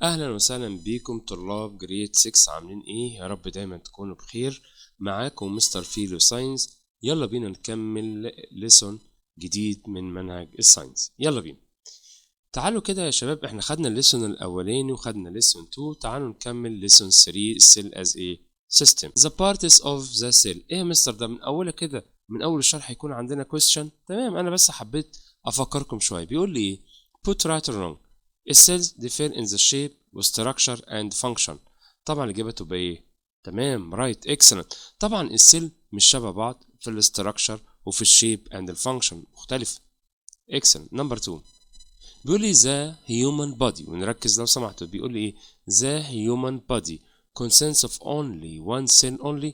اهلا وسهلا بيكم طلاب جريد 6. عاملين ايه؟ يا رب دايما تكونوا بخير. معاكم مستر فيلو ساينس. يلا بينا نكمل ليسون جديد من منهج الساينس. يلا بينا. تعالوا كده يا شباب، احنا خدنا الليسون الاولاني وخدنا ليسون 2. تعالوا نكمل ليسون 3 السيل از ايه سيستم. the parts of the cell. ايه يا مستر ده من اولها كده، من اول الشرح يكون عندنا question؟ تمام، انا بس حبيت افكركم شويه. بيقول لي ايه؟ put right or wrong. الcells differ in the shape structure and function. طبعا الاجابه تبقى ايه؟ تمام، رايت، اكسلنت. طبعا السيل مش شبه بعض في الاستراكشر وفي الشيب اند الفانكشن مختلف. اكسلنت. نمبر 2 بيقول لي the human body، ونركز لو سمحتوا. بيقول لي ايه؟ the human body consists of only one cell only.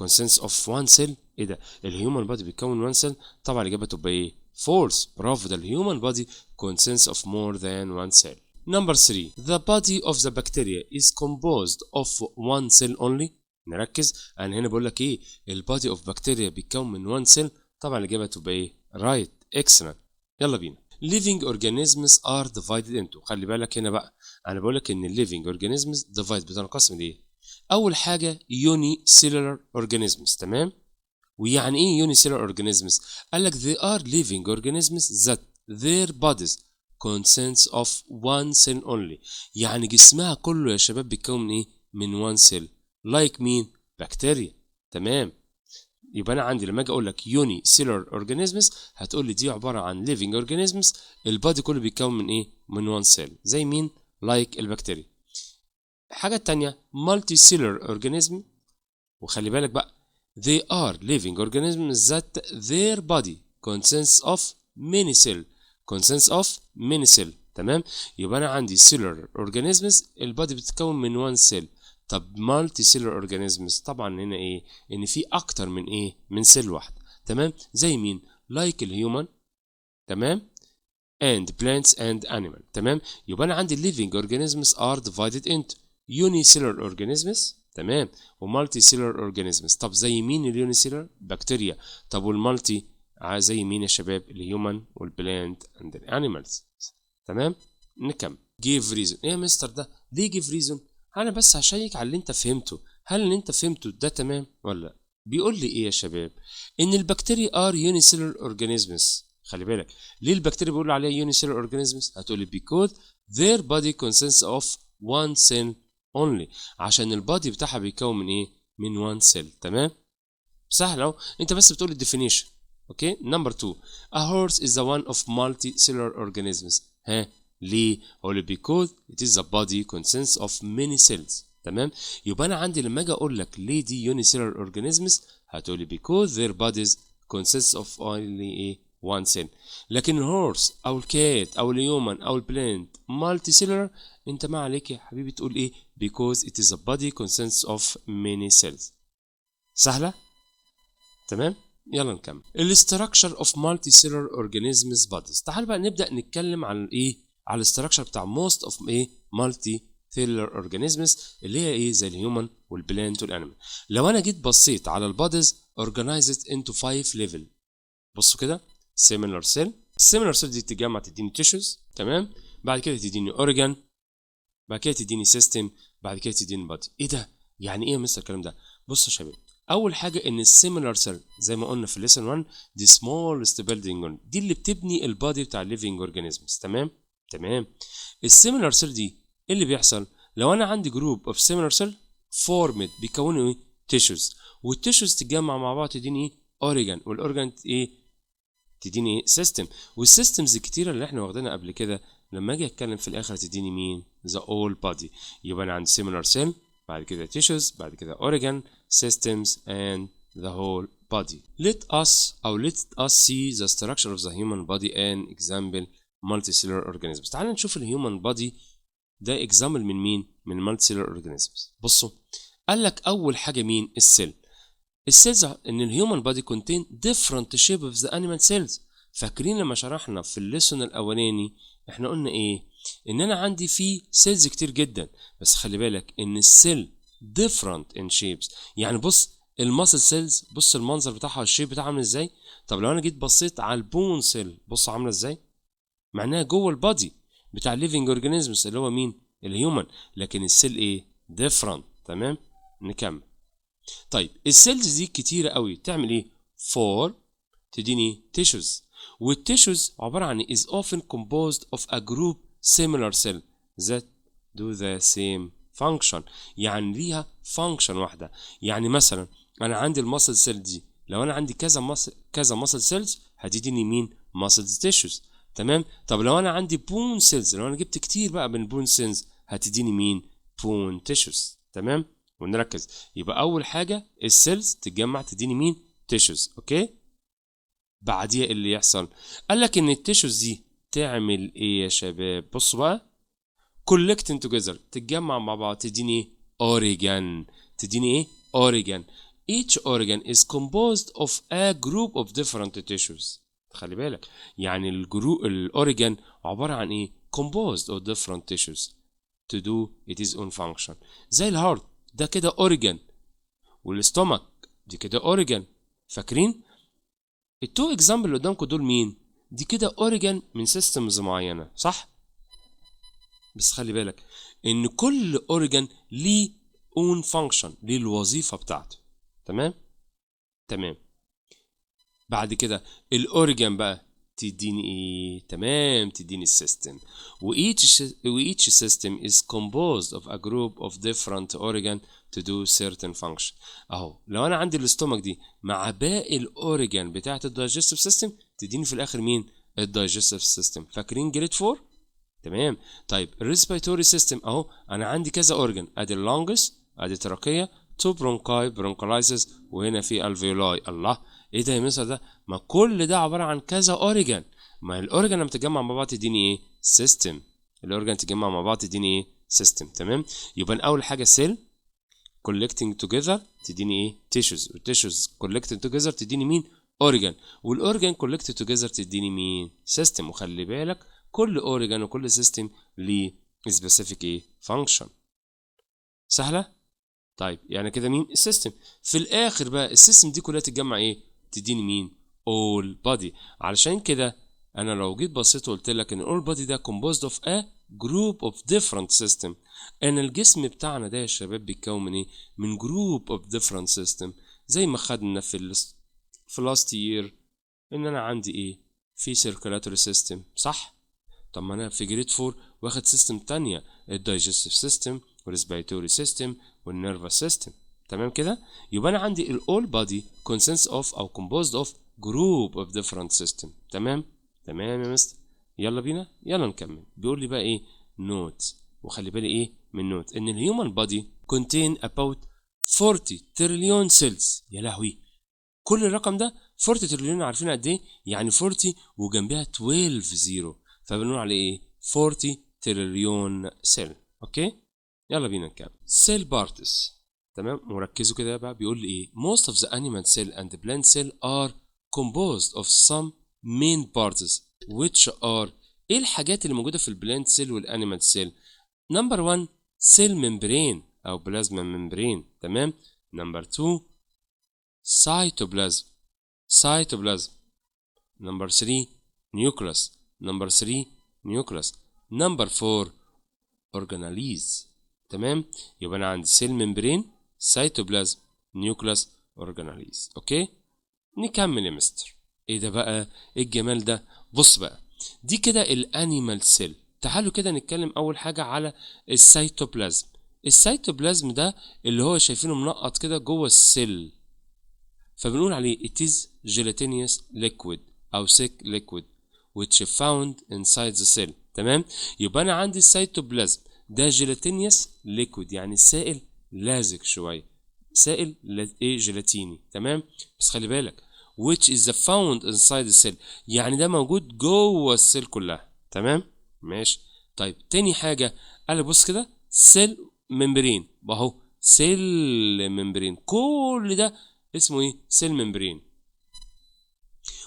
consists of one cell. ايه ده؟ الهيومن بادي بيتكون one cell؟ طبعا الاجابه تبقى ايه؟ false. برافو، ده الهيومن body consists of more than one cell. Number 3 the body of the bacteria is composed of one cell only. نركز، انا هنا بقول لك ايه؟ البادي اوف بكتيريا بيتكون من one cell. طبعا الاجابه تبقى ايه؟ right، excellent. يلا بينا. living organisms are divided into. خلي بالك هنا بقى، انا بقول لك ان living organisms divide بتنقسم لايه؟ اول حاجه unicellular organisms. تمام، ويعني ايه unicellular organisms؟ قال لك they are living organisms that their bodies consists of one cell only. يعني جسمها كله يا شباب بيتكون من ايه؟ من one cell. like مين؟ بكتيريا. تمام، يبقى انا عندي لما اجي اقول لك unicellular organisms هتقول لي دي عباره عن living organisms البادي كله بيتكون من ايه؟ من one cell. زي مين؟ like البكتيريا. الحاجه التانيه multicellular organism، وخلي بالك بقى they are living organisms that their body consists of many cell. consists of many cell. تمام، يبقى انا عندي cellular organisms البادي بتتكون من one cell. طب multi cellular organisms طبعا هنا ايه؟ ان في اكتر من ايه؟ من سيل واحد. تمام، زي مين؟ like الهيومن. تمام، and plants and animal. تمام، يبقى انا عندي living organisms are divided into unicellular organisms. تمام، ومالتي سيلر organisms. طب زي مين اليونيسيلر؟ بكتيريا. طب والمالتي زي مين يا شباب؟ الهيومن والبلانت اند الانيمالز. تمام، نكمل. give reason. ايه يا مستر ده؟ ليه give reason؟ انا بس هشيك على اللي انت فهمته، هل اللي انت فهمته ده تمام ولا لا؟ بيقول لي ايه يا شباب؟ ان البكتيريا are unicellular organisms. خلي بالك، ليه البكتيريا بيقولوا عليها unicellular organisms؟ هتقولي because their body consists of one cell only. عشان البادي بتاعها بيتكون من ايه؟ من one cell. تمام، سهل اهو، انت بس بتقول الديفينيشن. اوكي. نمبر 2 a horse is the one of multicellular organisms. ها ليه؟ هقول because it is the body consists of many cells. تمام، يبقى انا عندي لما اجي اقول لك ليه دي unicellular organisms هتقولي because their bodies consists of only ايه؟ one cell. لكن الهورس او الكات او الهيومن او البلانت مالتي سيلولر، انت ما عليك يا حبيبي تقول ايه؟ because it is a body consists of many cells. سهله. تمام، يلا نكمل. الاستراكشر اوف مالتي سيلولر اورجانيزمز بوديز. تعال بقى نبدا نتكلم عن ايه؟ على الاستراكشر بتاع موست اوف ايه؟ مالتي سيلولر اورجانيزمز اللي هي ايه؟ زي الهيومن والبلانت والانيمال. لو انا جيت بصيت على البوديز organized into 5 level. بصوا كده، similar cell. السيميلر سيل دي تتجمع تديني تيشوز. تمام، بعد كده تديني اورجان، بعد كده تديني سيستم، بعد كده تديني بادي. ايه ده؟ يعني ايه يا مستر الكلام ده؟ بصوا يا شباب، اول حاجه ان السيميلر سيل زي ما قلنا في الليسن 1 دي سمولست بيلدينج يونت، دي اللي بتبني البادي بتاع الليفنج اورجانيزمز. تمام تمام. السيميلر سيل دي ايه اللي بيحصل؟ لو انا عندي جروب اوف سيميلر سيل فورمد بيكونوا ايه؟ تيشوز، والتيشوز تتجمع مع بعض تديني ايه؟ اورجان، والاورجان ايه؟ تديني ايه؟ سيستم. والسيستمز الكتيره اللي احنا واخدينها قبل كده لما اجي اتكلم في الاخر تديني مين؟ ذا اول بادي. يبقى انا عندي سيميلر سيل، بعد كده tissues، بعد كده organ systems and the whole body. Let us see the structure of the human body and example multicellular organisms. تعال نشوف الهيومن بادي ده اكزامبل من مين؟ من multicellular organisms. بصوا، قال لك اول حاجه مين؟ السيل. السيلز ان الهيومن بادي contain different shape of the animal cells. فاكرين لما شرحنا في الليسون الاولاني احنا قلنا ايه؟ ان انا عندي فيه سيلز كتير جدا، بس خلي بالك ان السيل different in shapes. يعني بص الماسل سيلز، بص المنظر بتاعها والشيب بتاعها عامل ازاي. طب لو انا جيت بصيت على البون سيل بص عامله ازاي، معناها جوه البادي بتاع الليفنج اورجانيزمز اللي هو مين؟ الهيومن، لكن السيل ايه different. تمام، نكمل. طيب السيلز دي كتيرة قوي، تعمل ايه؟ 4 تديني tissues، والتيشوز عبارة عن is often composed of a group similar cell that do the same function، يعني ليها function واحدة. يعني مثلا أنا عندي الماسل سيل دي، لو أنا عندي كذا ماسل سيلز هتديني مين؟ ماسل تيشوز. تمام. طب لو أنا عندي بون سيلز، لو أنا جبت كتير بقى من بون سيلز هتديني مين؟ بون تيشوز. تمام، ونركز. يبقى أول حاجة السيلز تتجمع تديني مين؟ تيشوز. أوكي. بعديها اللي يحصل، قالك ان التيشوز دي تعمل ايه يا شباب؟ بصوا بقى، collecting together، تتجمع مع بعض تديني ايه؟ اوريجان. تديني ايه؟ اوريجان. each organ is composed of a group of different tissues. خلي بالك، يعني الاوريجان عبارة عن ايه؟ composed of different tissues to do its own function. زي الهارت ده كده اوريجان، والاستومك دي كده اوريجان. فاكرين؟ التو اكزامبل اللي قدامكم دول مين؟ دي كده اوريجان من سيستمز معينه، صح؟ بس خلي بالك ان كل اوريجان ليه اون فانكشن، ليه الوظيفه بتاعته. تمام؟ تمام. بعد كده الاوريجان بقى تديني ايه؟ تمام، تديني السيستم. each system is composed of a group of different organ to do certain function. اهو لو انا عندي الاستومك دي مع باقي الاوريجان بتاعت الدايجستيف سيستم تديني في الاخر مين؟ الدايجستيف سيستم. فاكرين جريد 4؟ تمام. طيب الريسبيراتوري سيستم اهو انا عندي كذا اورجان، ادي اللونجس، ادي تراكيه، تو برونكاي برونكولايسيس، وهنا في الفيولاي. الله، ايه ده يا مستر ده؟ ما كل ده عباره عن كذا اوريجان. ما الاوريجان لما تتجمع مع بعض تديني ايه؟ سيستم. الاوريجان تتجمع مع بعض تديني ايه؟ سيستم. تمام. يبقى اول حاجه سيل collecting together تديني ايه؟ tissues، والتيشوز collecting together تديني مين؟ اوريجان، والاوريجان collected together تديني مين؟ سيستم. وخلي بالك كل اوريجان وكل سيستم ليه specific ايه؟ function. سهله؟ طيب يعني كده مين؟ السيستم. في الاخر بقى السيستم دي كلها تتجمع ايه؟ تديني مين؟ all body. علشان كده انا لو جيت بصيت وقلت لك ان all body ده composed of a group of different system، ان الجسم بتاعنا ده يا شباب بيتكون من ايه؟ من group of different system. زي ما خدنا في last year ان انا عندي ايه؟ في circulatory system، صح؟ طب ما انا في جريد 4 واخد سيستم تانية، الدايجستيف سيستم والريسبيراتوري سيستم والنيرفس سيستم. تمام كده؟ يبقى انا عندي الاول بادي consists of او composed of group of different system. تمام؟ تمام يا مستر. يلا بينا، يلا نكمل. بيقول لي بقى ايه؟ نوت. وخلي بالي ايه من نوت؟ ان الهيومن بادي contain about 40 تريليون سيلز. يا لهوي، كل الرقم ده 40 تريليون، عارفين قد ايه؟ يعني 40 وجنبها 12 زيرو، فبنقول عليه ايه؟ 40 تريليون سيل. اوكي، يلا بينا نكمل. سيل بارتس. تمام، وركزوا كده بقى. بيقول لي ايه؟ most of the animal cell and the plant cell are composed of some main parts which are، ايه الحاجات اللي موجوده في البلانت سيل والانيمال سيل؟ نمبر 1 سيل ممبرين او بلازما ممبرين. تمام. نمبر 2 cytoplasm. نمبر 3 nucleus. نمبر 3 nucleus. نمبر 4 organelles. تمام. يبقى انا عندي سيل ممبرين، سايتوبلازم، نيوكلاس، organelles. اوكي، نكمل يا مستر. ايه ده بقى؟ ايه الجمال ده؟ بص بقى، دي كده الانيمال سيل. تعالوا كده نتكلم اول حاجه على السيتوبلازم. السيتوبلازم ده اللي هو شايفينه منقط كده جوه السيل، فبنقول عليه it is gelatinous liquid أو thick liquid which found inside the cell. تمام. يبقى أنا عندي السيتوبلازم ده gelatinous liquid، يعني سائل لازق شوية، سائل ايه؟ جيلاتيني. تمام. بس خلي بالك which is found inside the cell، يعني ده موجود جوه السيل كلها. تمام. ماشي. طيب تاني حاجة قال بص كده، سيل ممبرين اهو، سيل ممبرين، كل ده اسمه ايه؟ سيل ممبرين.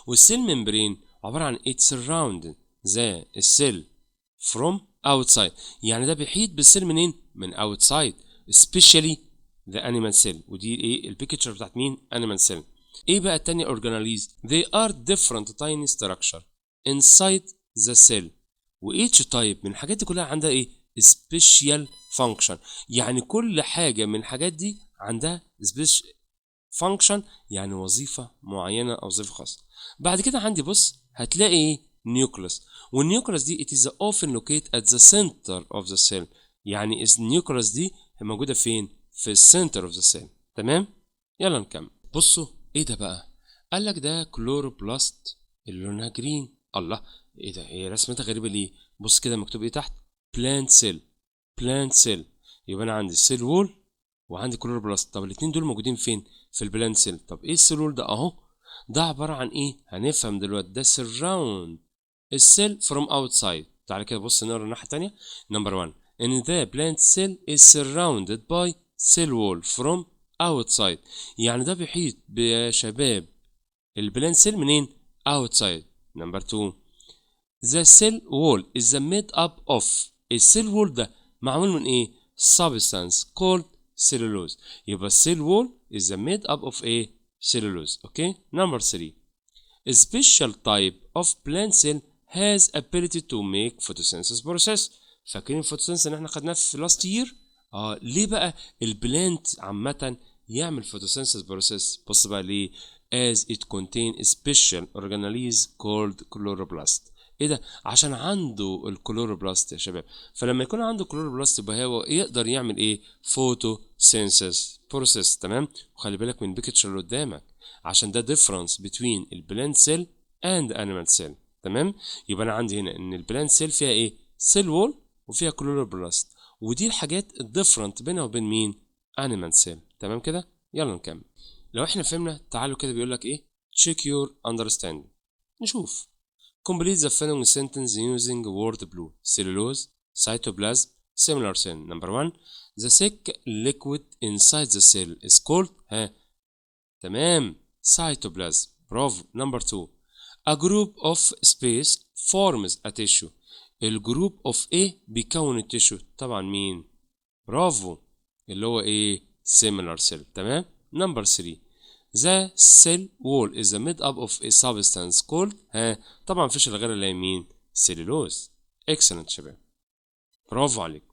والسيل ممبرين عبارة عن it surround the cell from outside، يعني ده بيحيط بالسيل منين؟ من outside especially the animal cell. ودي ايه البيكتشر بتاعت مين؟ animal cell. ايه بقى التانية organelles؟ they are different tiny structure inside the cell، و each type من الحاجات دي كلها عندها ايه؟ special function. يعني كل حاجة من الحاجات دي عندها special function، يعني وظيفة معينة أو وظيفة خاصة. بعد كده عندي بص هتلاقي ايه nucleus، والنيوكليوس دي it is often located at the center of the cell. يعني النيوكليوس دي موجودة فين؟ في السنتر of the cell. تمام؟ يلا نكمل. بصوا ايه ده بقى؟ قال لك ده كلوروبلاست اللي لونها جرين. الله، ايه ده؟ هي رسمتها غريبة ليه؟ بص كده مكتوب ايه تحت؟ plant cell. plant cell. يبقى انا عندي السيل وول وعندي كلوروبلاست. طب الاتنين دول موجودين فين؟ في البلانت سيل. طب ايه السيل وول ده؟ اهو ده عبارة عن ايه؟ هنفهم دلوقتي. ده surround السيل from outside. تعالى كده بص نقرا الناحية التانية. number 1 ان the plant cell is surrounded by cell wall from outside. يعني ده بيحيط يا شباب البلانت سيل منين؟ outside. number 2 the cell wall is made up of. السيل وول ده معمول من ايه؟ substance called cellulose. يبقى السيل وول is made up of ايه؟ cellulose. اوكي. number 3 a special type of plant cell has ability to make photosynthesis process. فاكرين الفوتوسينثيسيس اللي احنا خدناه في last year؟ ليه بقى البلانت عامة يعمل photosynthesis process؟ بص بقى ليه؟ as it contain a special organelles called chloroplast. ايه ده؟ عشان عنده الكلوروبلاست يا شباب. فلما يكون عنده كلوروبلاست يبقى هو يقدر يعمل ايه؟ photosynthesis process. تمام؟ وخلي بالك من البيكتشر اللي قدامك عشان ده difference between البلانت سيل and animal cell. تمام؟ يبقى انا عندي هنا ان البلانت سيل فيها ايه؟ سيل وول وفيها كلوروبلاست، ودي الحاجات الديفرنت بينها وبين مين؟ animal cell. تمام كده؟ يلا نكمل. لو احنا فهمنا تعالوا كده بيقول لك ايه؟ check your understanding. نشوف. complete the following sentence using word blue. cellulose, cytoplasm, similar cell. number 1 the thick liquid inside the cell is called تمام cytoplasm. برافو. number 2 a group of space forms a tissue. الجروب of ايه بيكون التيشو؟ طبعا مين؟ برافو، اللي هو ايه؟ similar cell. تمام. number 3 the cell wall is made up of a substance called طبعا مفيش الا غير اللي مين؟ cellulose. excellent شباب، برافو عليك.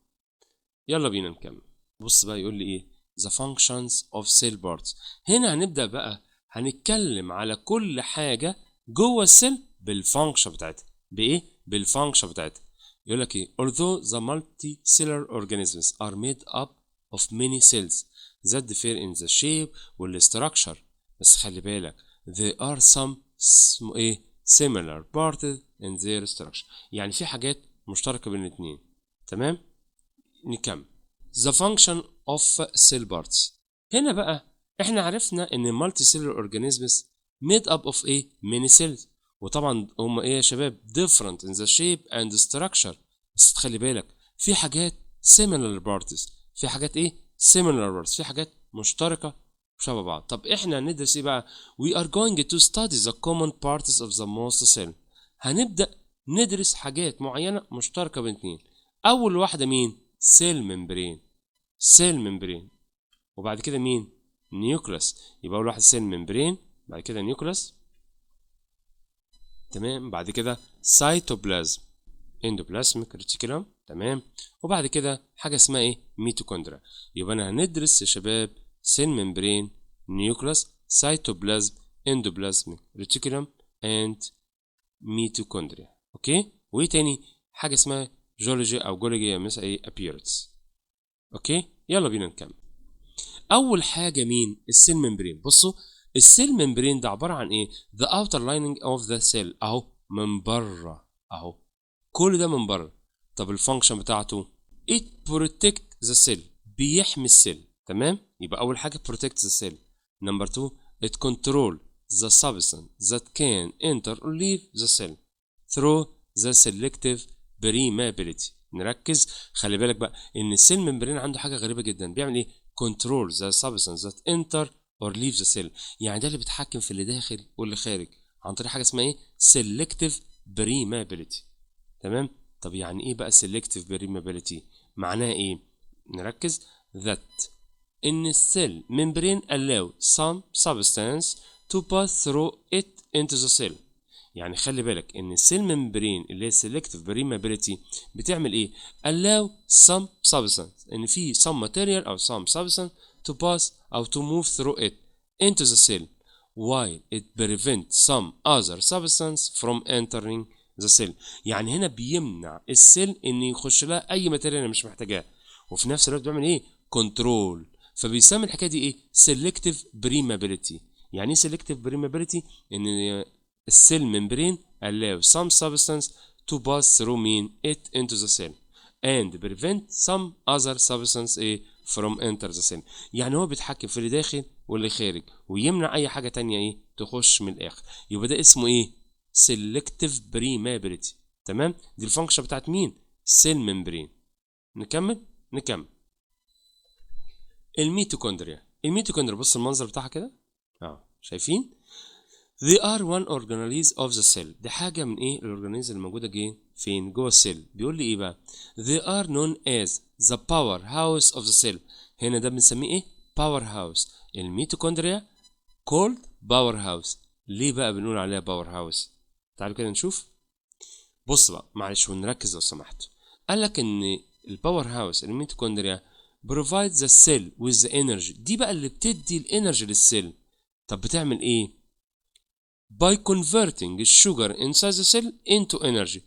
يلا بينا نكمل. بص بقى يقول لي ايه؟ the functions of cell parts. هنا هنبدأ بقى هنتكلم على كل حاجة جوه السيل بالفانكشن بتاعتها. بايه؟ بالفانكشن بتاعتها. يقول لك ايه؟ although the multicellular organisms are made up of many cells that differ in the shape والstructure. بس خلي بالك there are some ايه؟ similar parts in their structure. يعني في حاجات مشتركة بين الاثنين. تمام؟ نكمل. the function of cell parts. هنا بقى احنا عرفنا ان multicellular organisms made up of ايه؟ many cells. وطبعا هم ايه يا شباب؟ different in the shape and structure. بس تخلي بالك في حاجات similar parts، في حاجات ايه؟ similar parts، في حاجات مشتركة شبه بعض. طب احنا هندرس ايه بقى؟ we are going to study the common parts of the most cell. هنبدأ ندرس حاجات معينة مشتركة بين اتنين. اول واحدة مين؟ سيل ممبرين. سيل ممبرين. وبعد كده مين؟ نيوكليس. يبقى اول واحد سيل ممبرين، بعد كده نيوكليس. تمام. بعد كده سايتوبلازم، اندوبلازميك ريتيكولوم. تمام. وبعد كده حاجه اسمها ايه؟ ميتوكوندريا. يبقى انا هندرس يا شباب سيل ممبرين، نيوكليس، سايتوبلازم، اندوبلازميك ريتيكولوم اند ميتوكوندريا. اوكي. وايه تاني؟ حاجه اسمها جيولوجي او جيولوجي مثلا ايه؟ ابييرنس. اوكي. يلا بينا نكمل. اول حاجه مين؟ السيل ممبرين. بصوا السيل ممبرين ده عباره عن ايه؟ the outer lining of the cell. اهو من بره اهو، كل ده من بره. طب الفانكشن بتاعته it protect the cell، بيحمي السيل. تمام. يبقى اول حاجه protect the cell. number 2 it control the substance that can enter or leave the cell through the selective permeability. نركز، خلي بالك بقى ان السيل ممبرين عنده حاجه غريبه جدا. بيعمل ايه؟ control the substance that enter or leave the cell. يعني ده اللي بيتحكم في اللي داخل واللي خارج عن طريق حاجه اسمها ايه؟ selective permeability. تمام. طب يعني ايه بقى selective permeability؟ معناها ايه؟ نركز. that ان السيل ممبرين allow some substance to pass through it into the cell. يعني خلي بالك ان السيل ممبرين اللي هي selective permeability بتعمل ايه؟ allow some substance، ان في some material او some substance to pass او to move through it into the cell while it prevents some other substance from entering the cell. يعني هنا بيمنع السيل ان يخش لها اي ماتيريال مش محتاجاه، وفي نفس الوقت بيعمل ايه؟ كنترول. فبيسمي الحكايه دي ايه؟ selective permeability. يعني ايه selective permeability؟ ان السيل ممبرين allow some substance to pass through it into the cell and prevent some other substance from enter the cell. يعني هو بيتحكم في اللي داخل واللي خارج ويمنع اي حاجه تانية تخش من الاخر. يبقى ده اسمه ايه؟ selective permeability. تمام؟ دي الفانكشن بتاعت مين؟ سيل ممبرين. نكمل. الميتوكوندريا بص المنظر بتاعها كده، شايفين؟ They are one organelles of the cell. دي حاجة من الأورجانيز اللي موجودة فين؟ جوه السيل. بيقول لي بقى؟ They are known as the powerhouse of the cell. هنا ده بنسميه powerhouse. الميتوكوندريا called powerhouse. ليه بقى بنقول عليها powerhouse؟ تعالوا كده نشوف. بص بقى معلش ونركز لو سمحت. قال لك إن الباور هاوس الميتوكوندريا provide the cell with the energy. دي بقى اللي بتدي الانرجي للسيل. طب بتعمل ايه؟ by converting sugar inside the cell into energy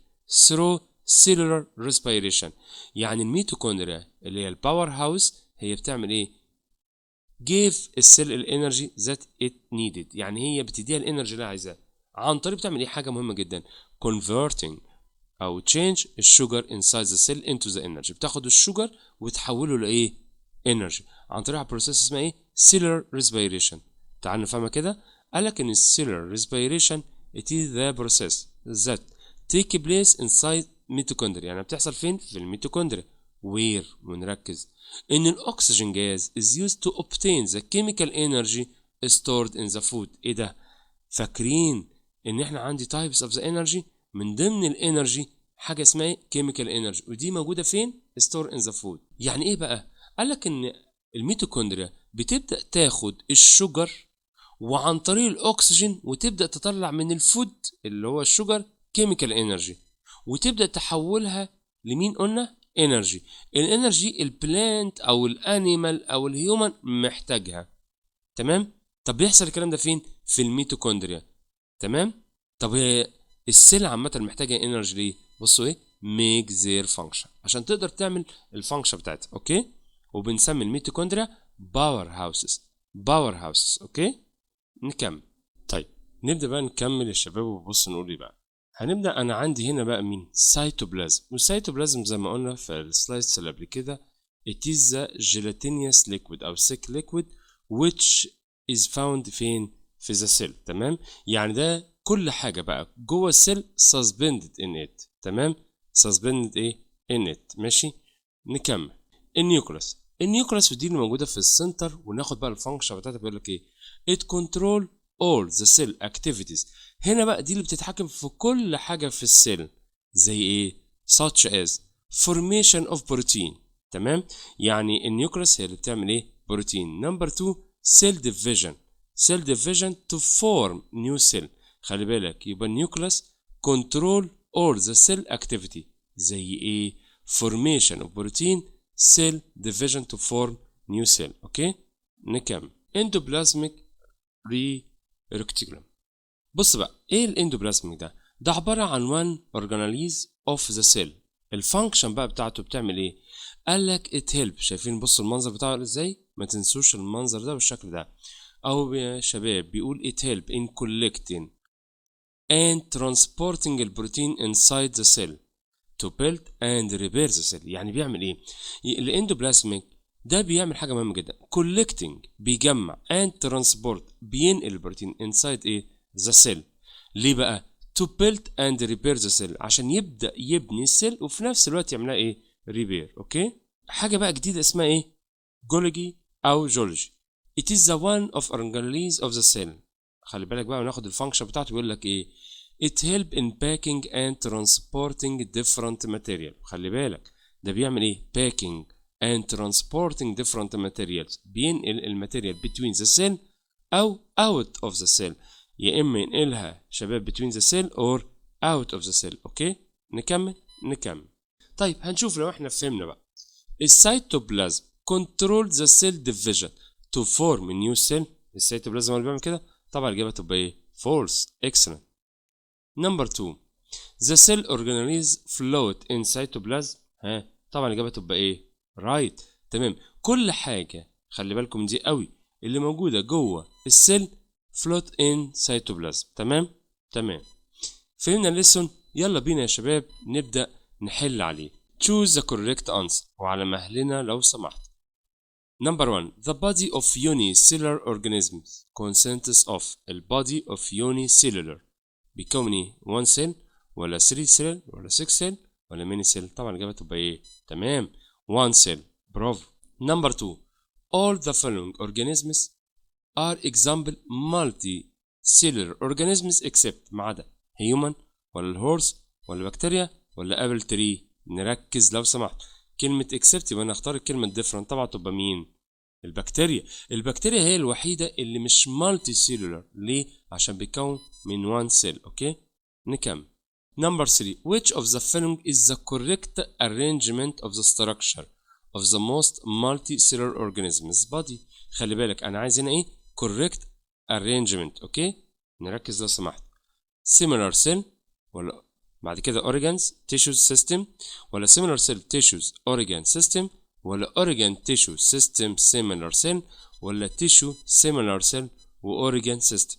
through cellular respiration. يعني الميتوكوندريا اللي هي الباور هاوس هي بتعمل ايه؟ give السيل الانرجي that it needed. يعني هي بتديها الانرجي اللي عايزاه عن طريق بتعمل ايه؟ حاجه مهمه جدا، converting او change الشوجر inside the cell into the energy. بتاخد الشوجر وتحوله لايه؟ energy عن طريق بروسيس اسمها ايه؟ cellular respiration. تعال نفهمها كده. قالك ان cellular respiration it is the process that take place inside mitochondria. يعني بتحصل فين؟ في الميتوكوندريا. where ونركز ان الاكسجين جاز is used to obtain the chemical energy stored in the food. ايه ده؟ فاكرين ان احنا عندي types of the energy؟ من ضمن الانرجي حاجه اسمها chemical energy، ودي موجوده فين؟ store in the food. يعني ايه بقى؟ قالك ان الميتوكوندريا بتبدا تاخد الشجر وعن طريق الاكسجين وتبدا تطلع من الفود اللي هو الشجر كيميكال انرجي وتبدا تحولها لمين؟ قلنا انرجي. الانرجي البلانت او الانيمال او الهيومن محتاجها. تمام؟ طب بيحصل الكلام ده فين؟ في الميتوكوندريا. تمام؟ طب السيل عامه محتاجه انرجي ليه؟ بصوا ايه؟ make their function عشان تقدر تعمل الفانكشن بتاعتها. اوكي؟ وبنسمي الميتوكوندريا باور هاوسز. اوكي؟ نكمل. طيب نبدا بقى نكمل يا شباب. وبص نقول ايه بقى؟ هنبدا. انا عندي هنا بقى مين؟ سيتوبلازم. والسيتوبلازم زي ما قلنا في السلايدز اللي قبل كده it is a gelatinous liquid او thick liquid which is found فين؟ في the cell. تمام؟ يعني ده كل حاجه بقى جوه السيل suspended in it. تمام؟ suspended in it. ماشي؟ نكمل. النيوكليوس دي اللي موجوده في السنتر. وناخد بقى الفانكشن بتاعتها. بيقول لك ايه؟ it control all the cell activities. هنا بقى دي اللي بتتحكم في كل حاجه في السيل. زي ايه؟ such as formation of protein. تمام؟ يعني النيوكليوس هي اللي بتعمل ايه؟ بروتين. نمبر 2 cell division to form new cell. خلي بالك يبقى النيوكليوس control all the cell activity. زي ايه؟ formation of protein cell division to form new cell. اوكي؟ نكمل. endoplasmic reticulum. بص بقى ايه الاندوبلازميك ده؟ ده عباره عن one organelles of the cell. الفانكشن بقى بتاعته بتعمل ايه؟ قال لك it help. شايفين بص المنظر بتاعه ازاي؟ ما تنسوش المنظر ده والشكل ده. او يا شباب بيقول it help in collecting and transporting البروتين inside the cell to build and repair the cell. يعني بيعمل ايه؟ الاندوبلازميك ده بيعمل حاجه مهمه جدا. collecting بيجمع and transport بينقل البروتين inside the cell. ليه بقى؟ to build and repair the cell عشان يبدا يبني السيل وفي نفس الوقت يعملها repair. اوكي؟ حاجه بقى جديده اسمها جولجي او جولجي. it is the one of organelles of the cell. خلي بالك بقى وناخد الفانكشن بتاعته. بيقول لك it help in packing and transporting different material. خلي بالك ده بيعمل packing and transporting different materials. بينقل الماتيريال between the cell او out of the cell. يا اما ينقلها شباب between the cell or out of the cell. اوكي نكمل. طيب هنشوف لو احنا فهمنا بقى. السيتوبلازم control the cell division to form a new cell. السيتوبلازم اللي بيعمل كده طبعا الإجابة تبقى ايه؟ false. excellent. number 2 the cell organelles float in cytoplasm. طبعا الإجابة تبقى ايه؟ right. تمام. كل حاجة خلي بالكم دي قوي اللي موجودة جوه السيل float in cytoplasm. تمام. فهمنا الليسون. يلا بينا يا شباب نبدأ نحل عليه. choose the correct answer وعلى مهلنا لو سمحت. number 1 the body of unicellular organisms consists of البادي of unicellular بيكون ايه؟ 1 cell ولا 3 cell ولا 6 cell ولا many cell؟ طبعا الإجابة تبقى ايه؟ تمام 1 cell. برافو. number 2 all the following organisms are example multicellular organisms except ما عدا human ولا الهورس ولا بكتيريا ولا ابل تري. نركز لو سمحت. كلمة except يبقى نختار الكلمة different. طبعا تبقى مين؟ البكتيريا هي الوحيدة اللي مش multicellular. ليه؟ عشان بيكون من one cell. اوكي نكمل. number 3 which of the following is the correct arrangement of the structure of the most multicellular organisms body. خلي بالك انا عايز هنا ايه؟ correct arrangement. اوكي نركز لو سمحت. similar cell ولا بعد كده organs tissues system ولا similar cell tissues organ system ولا organ tissue system similar cell ولا tissue similar cell و organ system.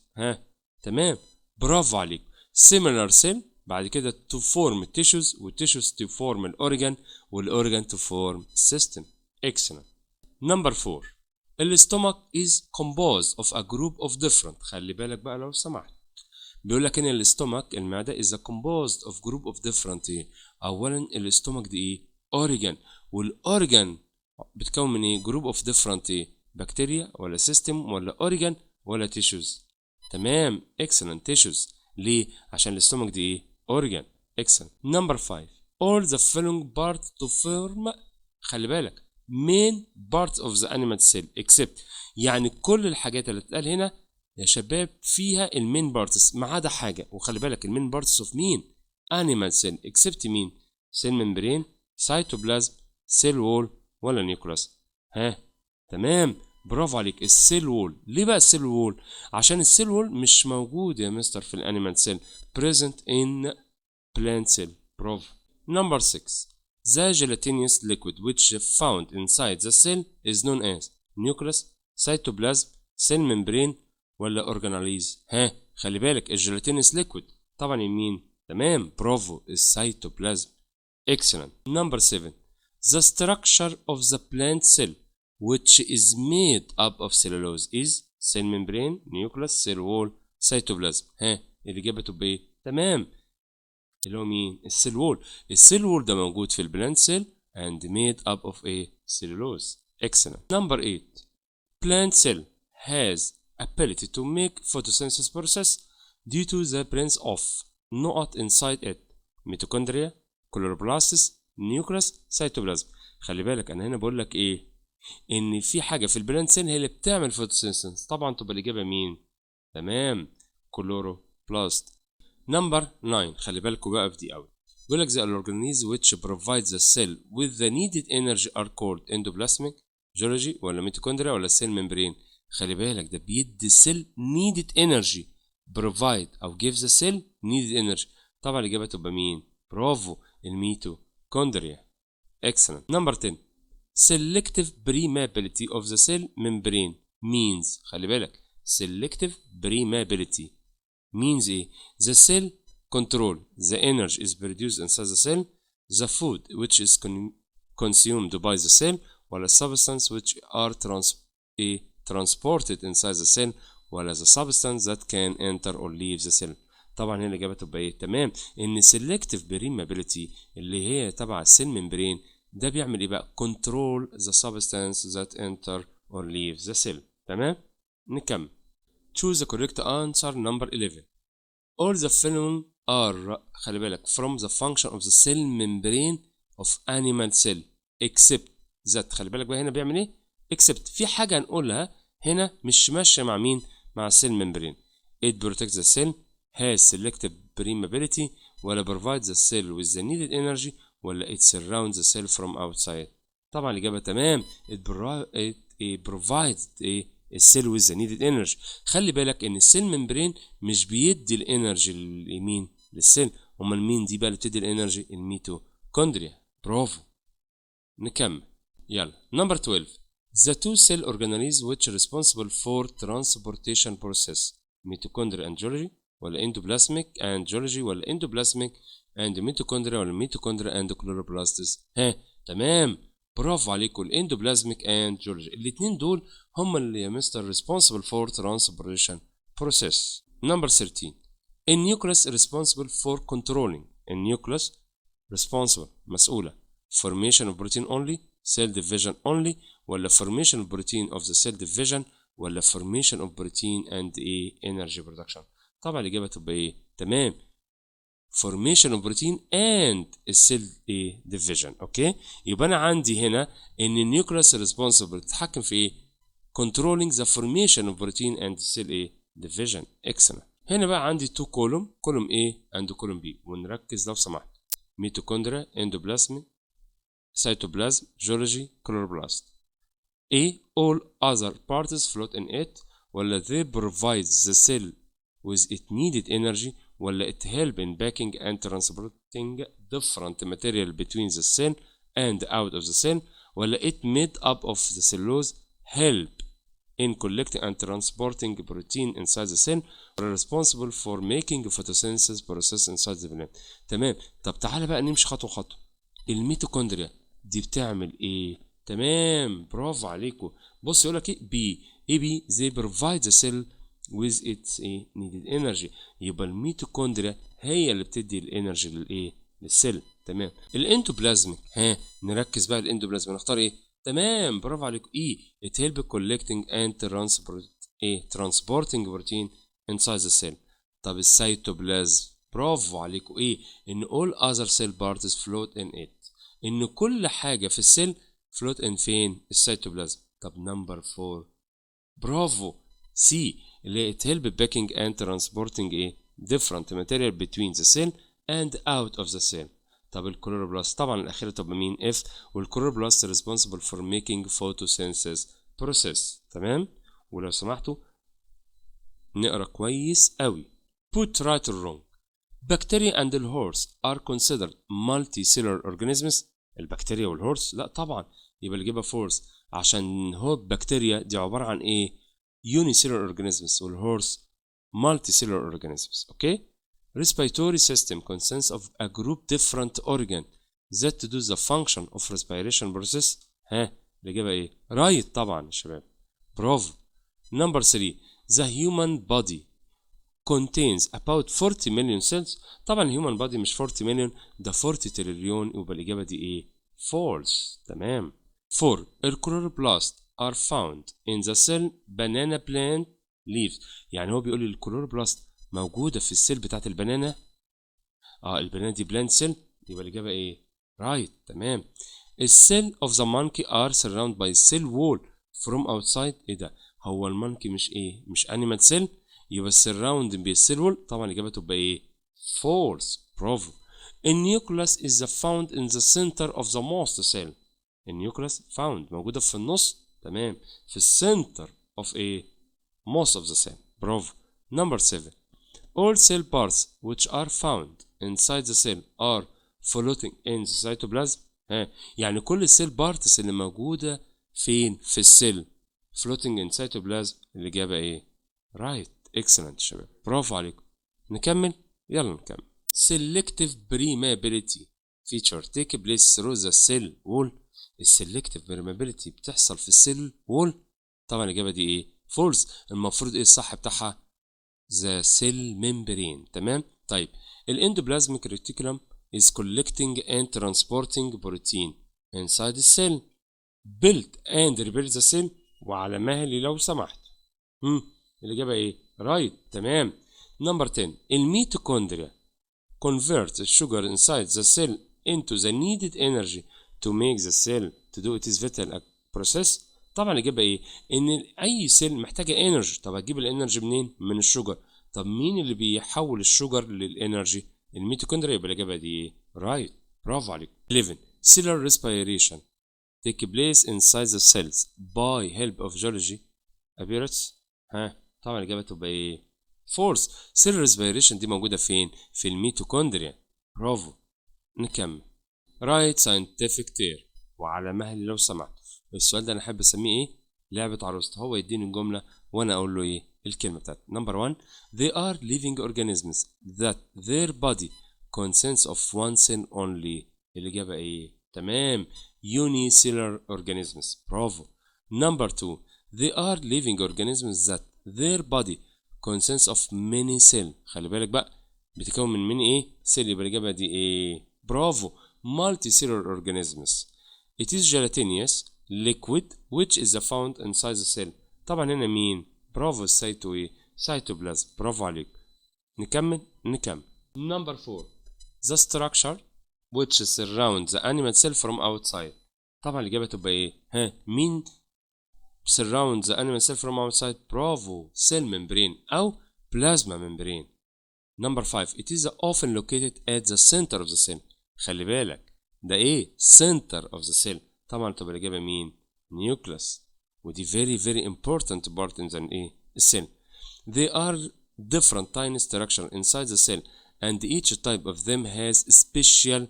تمام برافو عليك. similar cell بعد كده to form tissues و tissues to form الorgan والorgan to form system. excellent. number 4 الستومك is composed of a group of different. خلي بالك بقى لو سمحت. بيقول لك ان الاستومك المعده is a composed of group of different ايه؟ اولا الاستومك دي ايه؟ اوريجان. والاوريجان بتكون من ايه؟ group of different ايه؟ بكتيريا ولا سيستم ولا اوريجان ولا تيشوز. تمام excellent tissues. ليه؟ عشان الاستومك دي ايه؟ اوريجان. excellent. number 5 all the following parts to form. خلي بالك main parts of the animal cell except يعني كل الحاجات اللي بتتقال هنا يا شباب فيها المين بارتس ما عدا حاجة. وخلي بالك المين بارتس اوف مين؟ animal cell except مين؟ سيل ممبرين سيتوبلازم سيل وول ولا نيوكلاس. تمام برافو عليك. السيل وول. ليه بقى السيل وول؟ عشان السيل وول مش موجود يا مستر في الانيمال سيل present in plant cell. برافو. number 6 the gelatinous liquid which found inside the cell is known as nucleus cytoplasm cell membrane ولا اورجانيز. خلي بالك الجيلاتينس ليكويد طبعا يمين. تمام برافو السيتوبلازم. excellent. number 7 the structure of the plant cell which is made up of cellulose is cell membrane nucleus cell wall cytoplasm. الإجابة تبقى ايه؟ تمام اللي هو مين؟ السيل وول. السيل وول ده موجود في البلانت سيل and made up of a cellulose. excellent. number 8 plant cell has ability to make photosynthesis process due to the presence of نقط inside it mitochondria chloroplasts nucleus cytoplasm. خلي بالك انا هنا بقول لك ايه؟ ان في حاجه في البلانت سيل هي اللي بتعمل فوتوسينثيسيس. طبعا تبقى الاجابه مين؟ تمام كلوروبلاست. نمبر 9 خلي بالكوا بقى في دي قوي. بيقول لك the organisms which provide the cell with the needed energy are called endoplasmic جيولوجي ولا ميتوكوندريا ولا سيل ممبرين. خلي بالك ده بيدي السيل needed energy provide او give the cell needed energy. طبعا الاجابه تبقى مين؟ برافو الميتوكوندريا. excellent. number 10 selective permeability of the cell membrane means. خلي بالك selective permeability means ايه؟ the cell control the energy is produced inside the cell the food which is consumed by the cell ولا substance which are transported inside the cell ولا the substance that can enter or leave the cell. طبعا هنا الإجابة تبقى ايه؟ تمام ان selective permeability اللي هي تبع السيل ممبرين ده بيعمل ايه بقى؟ control the substance that enter or leave the cell. تمام نكمل. choose the correct answer. number 11 all the following are خلي بالك from the function of the cell membrane of animal cell except that. خلي بالك بقى هنا بيعمل ايه؟ except في حاجة هنقولها هنا مش ماشية مع مين؟ مع السيل ممبرين. it protects the cell has selective permeability ولا provides the cell with the needed energy ولا it surrounds the cell from outside. طبعا الإجابة تمام it provides السيل with the needed energy. خلي بالك ان السيل ممبرين مش بيدي الانرجي لمين للسيل، امال مين دي بقى اللي بتدي الانرجي؟ الميتوكوندريا. برافو. نكمل يلا. نمبر 12 the two cell organelles which are responsible for transportation process mitochondria and Golgi ولا endoplasmic and Golgi ولا endoplasmic and mitochondria ولا mitochondria and chloroplasts. ها تمام برافو عليكم. الاندوبلازميك اند جولجي الاتنين دول هم اللي يا مستر responsible for transpiration process. Number 13 النيوكليس responsible for controlling. النيوكليس responsible مسؤولة formation of protein only cell division only ولا formation of protein of the cell division ولا formation of protein and energy production. طبعا الإجابة تبقى ايه؟ تمام formation of protein and cell division. اوكي يبقى انا عندي هنا ان النيوكليس responsible تتحكم في ايه؟ controlling the formation of protein and cell division. excellent. هنا بقى عندي two column A and column B ونركز لو سمحت. ميتوكوندريا endoplasm cytoplasm Golgi chloroplast. A all other parts float in it ولا they provide the cell with its needed energy ولا it help in packing and transporting different material between the cell and out of the cell ولا it made up of the cellulose help in collecting and transporting protein inside the cell ولا responsible for making photosynthesis process inside the plant. تمام. طب تعالى بقى نمشي خطوة خطوة. الميتوكوندريا دي بتعمل ايه؟ تمام برافو عليكم. بص يقولك ايه بي they provide the cell with its needed energy. يبقى الميتوكوندريا هي اللي بتدي الانرجي للسيل. تمام. الاندوبلازميك نركز بقى. الاندوبلازميك نختار ايه؟ تمام برافو عليكم. it help collecting and transporting protein inside the cell. طب السيتوبلازم برافو عليكم ان all other cell parts float in it. ان كل حاجه في السيل float in فين؟ السيتوبلازم. طب نمبر 4 برافو سي اللي it help packing and transporting different material between the cell and out of the cell. طب الكلوروبلاست طبعا الاخيره تبقى مين؟ F. والكلوروبلاست responsible for making photosynthesis process. تمام. ولو سمحتوا نقرا كويس قوي. put right or wrong bacteria and the horse are considered multicellular organisms. البكتيريا والهورس لا طبعا. يبقى اللي جيبها فورس عشان هو البكتيريا دي عباره عن ايه؟ unicellular organisms والهورس multicellular organisms. اوكي. respiratory system consists of a group different organ that do the function of respiration process. الإجابة ايه؟ right طبعا يا شباب برافو. number 3 the human body contains about 40 million cells. طبعا الهيومن بادي مش 40 مليون ده 40 تريليون. يبقى الإجابة دي ايه؟ false. تمام. 4 الكلوروبلاست are found in the cell banana plant leaves. يعني هو بيقول لي الكلوروبلاست موجودة في السيل بتاعت البنانة. البنانة دي بلانت سيل. يبقى الإجابة ايه؟ right. تمام. السيل of the monkey are surrounded by cell wall from outside. ايه ده؟ هو المونكي مش animal cell. يبقى السراوند بالسيل وول. طبعا الإجابة تبقى ايه؟ false. برافو. النيوكليس is found in the center of the most cell. النيوكليس found موجودة في النص. تمام. في السنتر of most of the cell. برافو. number 7 all cell parts which are found inside the cell are floating in the cytoplasm. يعني كل السيل بارتس اللي موجودة فين؟ في السيل floating in cytoplasm. الإجابة ايه؟ right. excellent شباب برافو عليكم. نكمل يلا نكمل. selective permeability feature take place through the cell wall. السلكتيف permeability بتحصل في السيل وول. طبعا الإجابة دي ايه؟ false. المفروض ايه الصح بتاعها؟ the cell membrane. تمام. طيب الاندوبلازميك reticulum is collecting and transporting protein inside the cell build and repair the cell. وعلى مهلي لو سمحت. الإجابة ايه؟ right. تمام. number 10 الميتوكوندريا convert the sugar inside the cell into the needed energy to make the cell to do its vital process. طبعا الإجابة ايه؟ ان اي سيل محتاجة energy. طب هتجيب الانرجي منين؟ من الشجر. طب مين اللي بيحول الشجر للانرجي؟ الميتوكوندريا. يبقى الاجابه دي ايه؟ رايت، برافو عليك. 11 cellular respiration take place inside the cells by help of Golgi appearance. طبعا الاجابه تبقى ايه؟ فورس. cellular respiration دي موجوده فين؟ في الميتوكوندريا. برافو. نكمل. رايت scientific term. وعلى مهلي لو سمحت. السؤال ده انا احب اسميه ايه؟ لعبه عروسته. هو يديني الجمله وانا اقول له ايه الكلمه بتاعتي. نمبر 1 they are living organisms that their body consists of one cell only. الاجابه ايه؟ تمام، unicellular organisms. برافو. نمبر 2 they are living organisms that their body consists of many cell. خلي بالك بقى بتكون من many ايه؟ cell. يبقى الاجابه دي ايه؟ برافو، multicellular organisms. It is gelatinous liquid which is found inside the cell. طبعا هنا مين؟ برافو، السيتو ايه؟ سيتوبلازم. برافو عليك. نكمل. Number 4 the structure which surrounds the animal cell from outside. طبعا الإجابة تبقى ايه؟ مين surrounds the animal cell from outside؟ برافو، cell membrane أو plasma membrane. Number 5 it is often located at the center of the cell. خلي بالك ده ايه؟ center of the cell. طبعا تبقى الإجابة مين؟ nucleus. ودي very important part in the ايه؟ cell. They are different tiny structure inside the cell and each type of them has special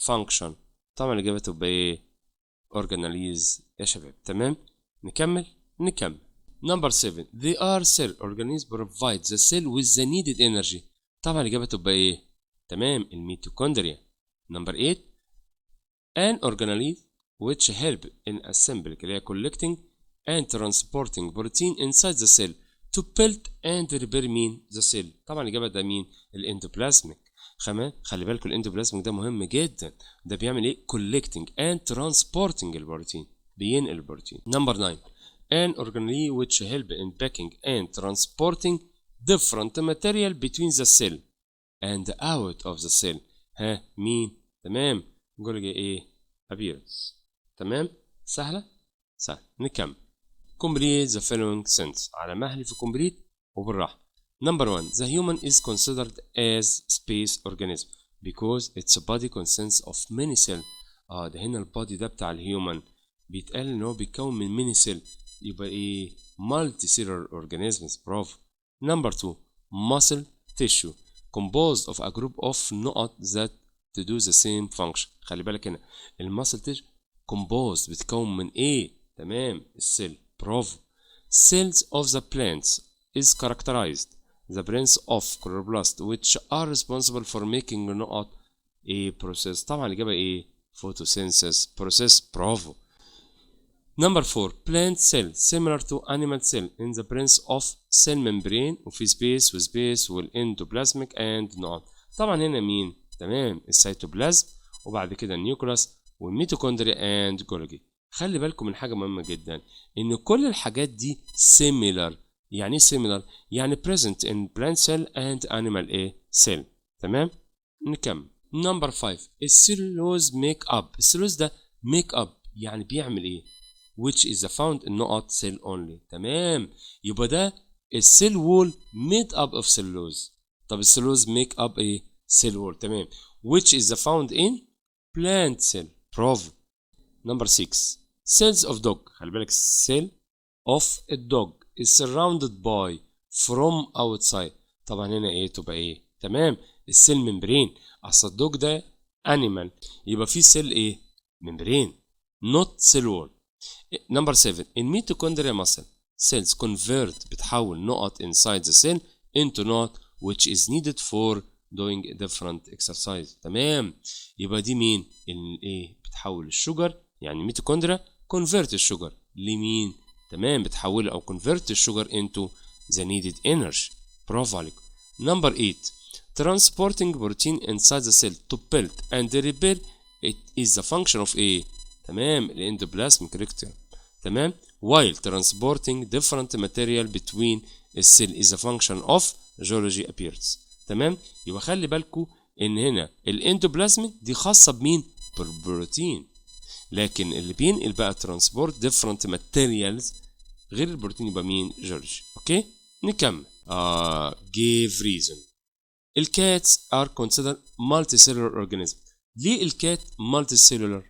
function. طبعا الإجابة تبقى ايه؟ organelles يا شباب. تمام. نكمل. Number 7 they are cell organisms provide the cell with the needed energy. طبعا الإجابة تبقى ايه؟ تمام، الميتوكوندريا. Number 8 an organelle which help in assembling اللي هي collecting and transporting protein inside the cell to build and repair مين؟ the cell. طبعا الإجابة ده مين؟ الاندوبلازميك. خلي بالكوا الاندوبلازميك ده مهم جدا. ده بيعمل ايه؟ collecting and transporting البروتين، بينقل البروتين. Number 9 an organelle which help in packing and transporting different material between the cell and out of the cell. مين؟ تمام، نقول ايه؟ appearance. تمام، سهلة. نكمل. complete the following sentence. على مهلي في complete وبالراحة. Number 1 the human is considered as space organism because its body consists of many cells. ده هنا البادي ده بتاع الهيومن بيتقال ان هو بيتكون من many cell. يبقى ايه؟ multicellular organisms. برافو. Number 2 muscle tissue composed of a group of نقط that to do the same function. خلي بالك هنا الماسل tissue composed بتكون من ايه؟ تمام، السيل. برافو. cells of the plants is characterized the presence of chloroplast which are responsible for making نقط a process. طبعا الإجابة ايه؟ photosynthesis process. برافو. Number 4 plant cell similar to animal cell in the presence of cell membrane وفي space وسبيس والendoplasmic and نقط. طبعا هنا مين؟ تمام، السيتوبلازم وبعد كده النيوكلاس والميتوكوندريا and جولجي. خلي بالكم من حاجة مهمة جدا ان كل الحاجات دي similar. يعني ايه similar؟ يعني present in plant cell and animal cell. تمام. نكمل. Number 5 السيلولوز ميك اب. السيلولوز ده ميك اب يعني بيعمل ايه؟ which is found in نقط cell only. تمام، يبقى ده السيل وول made up of cellulose. طب السيلولوز ميك اب ايه؟ cell wall. تمام، which is found in plant cell. برافو. Number 6 cells of dog. خلي بالك cell of a dog is surrounded by from outside. طبعا هنا ايه؟ تبقى ايه؟ تمام، السيل ممبرين. اصل الدوج ده animal يبقى فيه سيل ايه؟ ممبرين not cell wall. Number 7 الميتوكوندريا muscle cells convert بتحول نقط inside the cell into نقط which is needed for doing different exercise. تمام، يبقى دي مين؟ الايه؟ بتحول الشجر يعني ميتوكوندريا convert الشجر لمين؟ تمام، بتحوله او convert الشجر into the needed energy. برافو عليكم. Number 8 transporting protein inside the cell to build and repair it is the function of ايه؟ تمام، الاندوبلازميك ريكتيوم. تمام، while transporting different material between the cell is a function of Golgi appearance. تمام، يبقى خلي بالكم ان هنا الاندوبلازميك دي خاصه بمين؟ بالبروتين، لكن اللي بينقل بقى transport different materials غير البروتين يبقى مين؟ Golgi. اوكي، نكمل. gave reason. الكاتس are considered multicellular organism. ليه الكات multicellular؟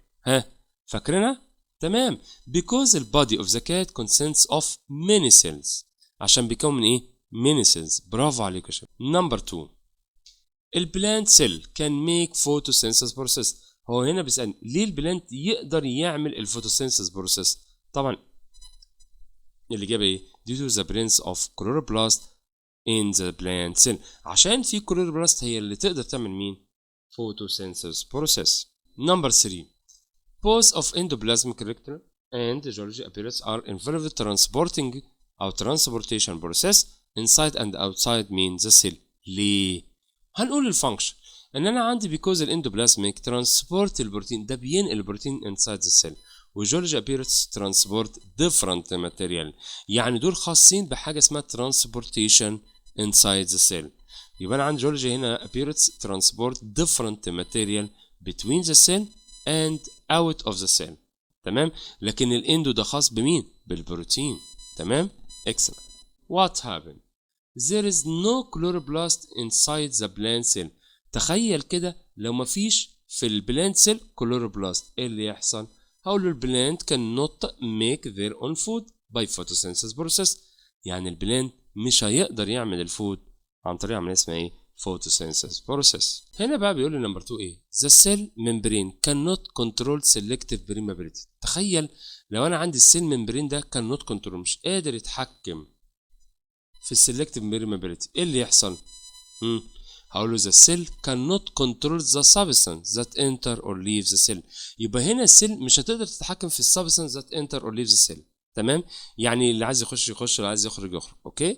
فاكرينها؟ تمام. because the body of the cat consists of many cells. عشان بيكون من ايه؟ many cells. برافو عليك يا شباب. number 2. البلانت سيل can make photosynthesis process. هو هنا بيسألني ليه البلانت يقدر يعمل الفوتوسينثيس بروسيس؟ طبعا الإجابة ايه؟ due to the presence of chloroplast in the plant cell. عشان في chloroplast هي اللي تقدر تعمل مين؟ photosynthesis process. number 3. both of endoplasmic reticulum and Golgi apparatus are involved transporting أو transportation process inside and outside mean the cell. ليه؟ هنقول الفانكشن ان انا عندي because الاندوبلازميك ترانسبورت البروتين ده بينقل البروتين inside the cell، وجولجي ابيرتس ترانسبورت different material، يعني دول خاصين بحاجه اسمها transportation inside the cell. يبقى انا عندي جولجي هنا ابيرتس ترانسبورت different material between the cell and out of the cell. تمام. لكن الاندو ده خاص بمين؟ بالبروتين. تمام. excellent. what happened؟ there is no chloroplast inside the plant cell. تخيل كده لو مفيش في البلانت سيل كلوروبلاست، ايه اللي يحصل؟ هقول له البلانت cannot make their own food by photosynthesis process. يعني البلانت مش هيقدر يعمل الفود عن طريق عمليه اسمها ايه؟ photosynthesis process. هنا بقى بيقول لي نمبر 2 ايه؟ the cell membrane cannot control selective permeability. تخيل لو انا عندي السيل ممبرين ده cannot control، مش قادر يتحكم في السلكتيف permeability، ايه اللي يحصل؟ هقول له the cell cannot control the substance that enter or leave the cell. يبقى هنا السيل مش هتقدر تتحكم في substance that enter or leave the cell. تمام. يعني اللي عايز يخش يخش، اللي عايز يخرج يخرج. اوكي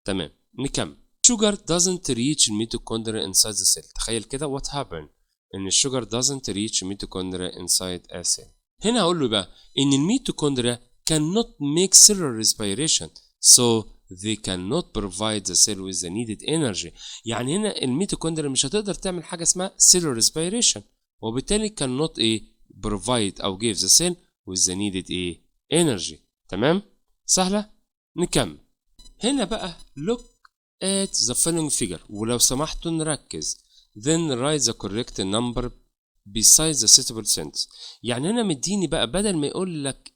تمام. نكمل. sugar doesn't reach mitochondria inside the cell. تخيل كده what happened ان الشوجر doesn't reach mitochondria inside a cell. هنا هقول له بقى ان الميتوكوندريا cannot make cellular respiration so they cannot provide the cell with the needed energy. يعني هنا الميتوكوندريا مش هتقدر تعمل حاجة اسمها cellular respiration، وبالتالي cannot provide أو give the cell with the needed energy. تمام؟ سهلة؟ نكمل. هنا بقى look at the following figure، ولو سمحتوا نركز. then write the correct number besides the suitable sentence. يعني هنا مديني بقى بدل ما يقول لك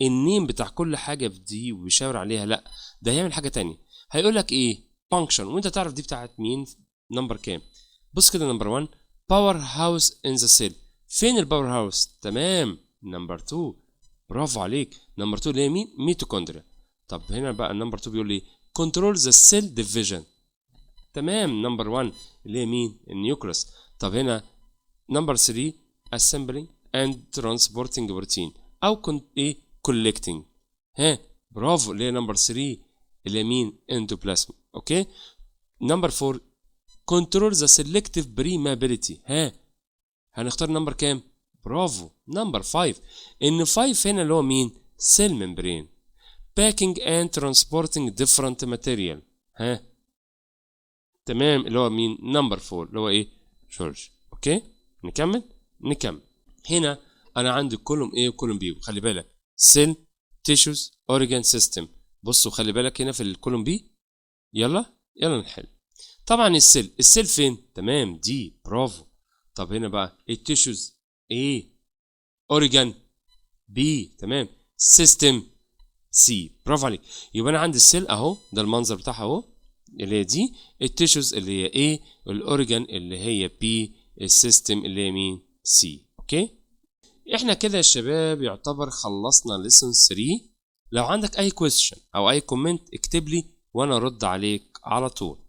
النيم بتاع كل حاجة في دي ويشاور عليها، لا ده هيعمل حاجة تانية. هيقول لك ايه؟ function، وانت تعرف دي بتاعت مين؟ نمبر كام؟ بص كده نمبر 1 power house in the cell. فين الباور هاوس؟ تمام. نمبر 2 برافو عليك. نمبر 2 اللي هي مين؟ ميتوكوندريا. طب هنا بقى نمبر 2 بيقول لي control the cell division. تمام. نمبر 1 اللي هي مين؟ النيوكليوس. طب هنا نمبر 3 assembling and transporting protein او collecting. برافو اللي هي نمبر 3 اللي هي مين؟ endoplasm. اوكي. نمبر 4 control the selective permeability. هنختار نمبر كام؟ برافو نمبر 5. ان 5 هنا اللي هو مين؟ cell membrane. packing and transporting different material. تمام اللي هو مين؟ نمبر 4 اللي هو ايه؟ جورج. اوكي نكمل. هنا انا عندي كولوم A وكولوم B، وخلي بالك cell tissues organ system. بصوا خلي بالك هنا في الكولوم B. يلا نحل. طبعا السيل فين؟ تمام دي برافو. طب هنا بقى التيشوز A، organ B، تمام، system C. برافو عليك. يبقى انا عندي السيل اهو، ده المنظر بتاعها اهو اللي هي دي، التيشوز اللي هي A، الاورجان اللي هي B، السيستم اللي هي مين؟ C. اوكي احنا كده يا شباب يعتبر خلصنا ليسون 3. لو عندك اي كويستشن او اي كومنت اكتب لي وانا ارد عليك على طول.